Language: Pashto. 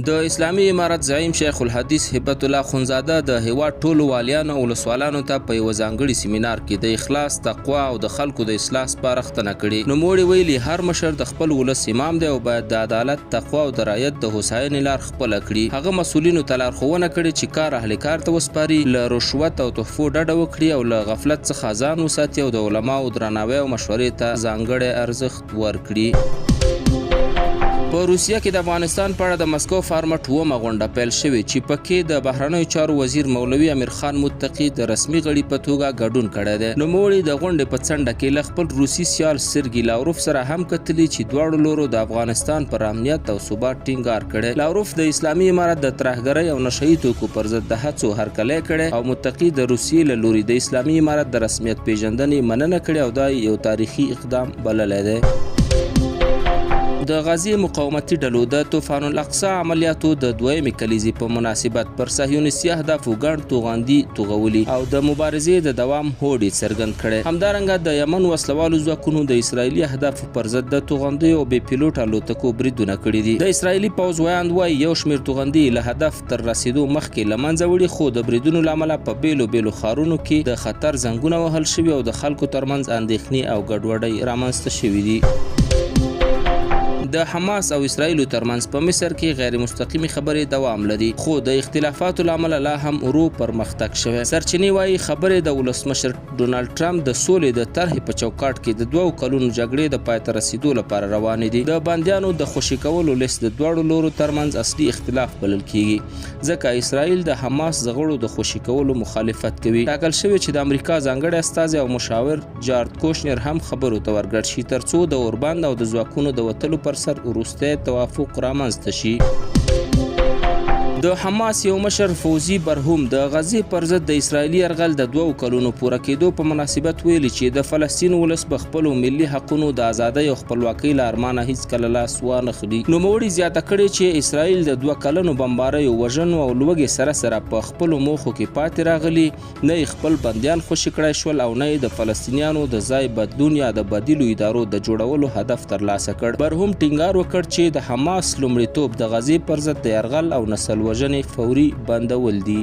د اسلامي امارت زعیم شیخ الحدیث هبت الله خونزاده د هیواد ټولو والیانو او ولسوالانو ته په یوه ځانګړي سیمینار کې د اخلاص، تقوا او د خلکو د اصلاح سپارښتنه کړې. نوموړي ویلي هر مشر د خپل ولس امام دی او باید د عدالت، تقوا او د رعیت د هوساینې لار خپله کړي. هغه مسؤلینو ته لارښوونه کړې چې کار اهل کار ته وسپاري، له رشوت او تحفو ډډه وکړي او له غفلت څخه ځان وساتي او د علماو درناوی او مشورې ته ځانګړی ارزښت ورکړي. په روسیه کې د افغانستان په اړه د مسکو فارمټ 8مه غونډه پیل شوې چې پکې د بهرنیو چارو وزیر مولوي امیر خان متقي د رسمي غړي په توګه ګډون کړی دی. نوموړي د غونډې په څنډه کې له خپل روسي سیال سرګي لاوروف سره هم کتلي چې دواړو لورو د افغانستان پر امنیت او ثبات ټینګار کړی. لاوروف د اسلامي امارت د ترهګرۍ او نشهیي توکو پر ضد د هڅو هرکلی کړی او متقي د روسیې له لوري د اسلامي امارت د رسمیت پیژندنې مننه کړې او دا یو تاریخي اقدام بللی دی. د غزې مقاومتي ډلو د طوفان الاقصی عملیاتو د دویمې کلیزې په مناسبت پر صهیونیستي اهدافو ګڼ توغندي توغولي او د مبارزې د دوام هوډ یې څرګند کړی. همدارنګه د یمن وسلوالو ځواکونو د اسرائیلي اهدافو پر ضد د توغندیو او بې پیلوټ الوتکو بریدونه کړي دي. د اسرائیلي پوځ ویاند وایي یو شمېر توغندي له هدف تر رسیدو مخکې له منځه وړي، خو د بریدونو له امله په بیلو بیلو ښارونو کې د خطر زنګونه وهل شوي او د خلکو ترمنځ اندېښنې او ګډوډۍ رامنځته شوي دي. د حماس او اسرائیلو ترمنځ په مصر کې غیر مستقیمي خبرې دوام لري، خو د اختلافاتو له امله لا هم ورو پرمختګ شوی. سرچینې وایي خبرې د ولسمشر ډونالډ ټرمپ د سولې د طرحې په چوکاټ کې د 2 کلونو جګړې د پای ته رسیدو لپاره روانې دي. د بندیانو د خوشي کولو لیست د دواړو لورو ترمنځ اصلي اختلاف بلل کیږي، ځکه اسرائیل د حماس د غړو د خوشي کولو مخالفت کوي. ټاکل شوی چې د امریکا ځانګړی استازی او مشاور جارد کوشنر هم خبرو ته ورګډ شي ترڅو د اوربند او د ځواکونو د وتلو پر سر وروستی توافق رامنځته شي. د حماس یو مشر فوزي برهم د غزې پر ضد د اسرائیلي یرغل د 2 کلونو پوره کېدو په مناسبت ویلي چې د فلسطین ولس په خپلو ملي حقونو د ازادۍ او خپلواکۍ له ارمانه هیڅکله لاس وانه خلي. نوموړي زیاته کړې چې اسرائیل د 2 کلنو بمباریو، وژنو او لوږې سره سره په خپلو موخو کې پاتې راغلي، نه یې خپل بندیان خوشي کړی شول او نه یې د فلسطینیانو د ځای بدلون یا د بدیلو ادارو د جوړولو هدف ترلاسه کړ. برهم ټینګار وکړ چې د حماس لومړیتوب د غزې پر ضد د یرغل او نسل وژنې فوري بندول دي.